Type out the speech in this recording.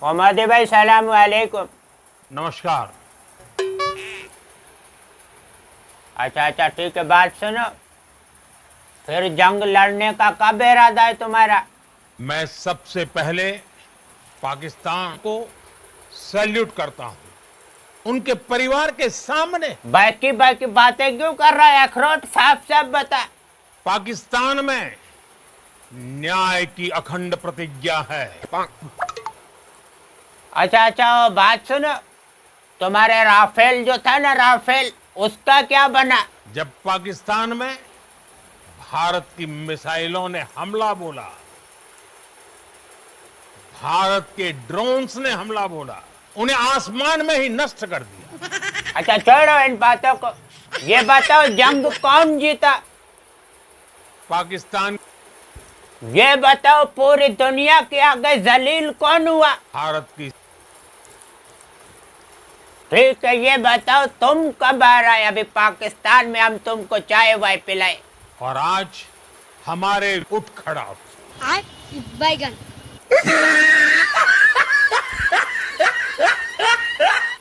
मोहम्मद भाई सलाम वालेकुम। नमस्कार। अच्छा ठीक है, बात सुनो। फिर जंग लड़ने का कब इरादा है तुम्हारा? मैं सबसे पहले पाकिस्तान को सैल्यूट करता हूं, उनके परिवार के सामने। बाकी बाकी बातें क्यों कर रहा है? अखरोट साफ साफ बता। पाकिस्तान में न्याय की अखंड प्रतिज्ञा है। अच्छा बात सुनो। तुम्हारे राफेल जो था ना, राफेल, उसका क्या बना? जब पाकिस्तान में भारत की मिसाइलों ने हमला बोला, भारत के ड्रोन्स ने हमला बोला, उन्हें आसमान में ही नष्ट कर दिया। अच्छा छोड़ो इन बातों को, ये बताओ जंग कौन जीता? पाकिस्तान। ये बताओ पूरी दुनिया के आगे जलील कौन हुआ? भारत की। ठीक है, ये बताओ तुम कब आ रहे? अभी पाकिस्तान में हम तुमको चाय वाय पिलाए। और आज हमारे उठ खड़ा बैगन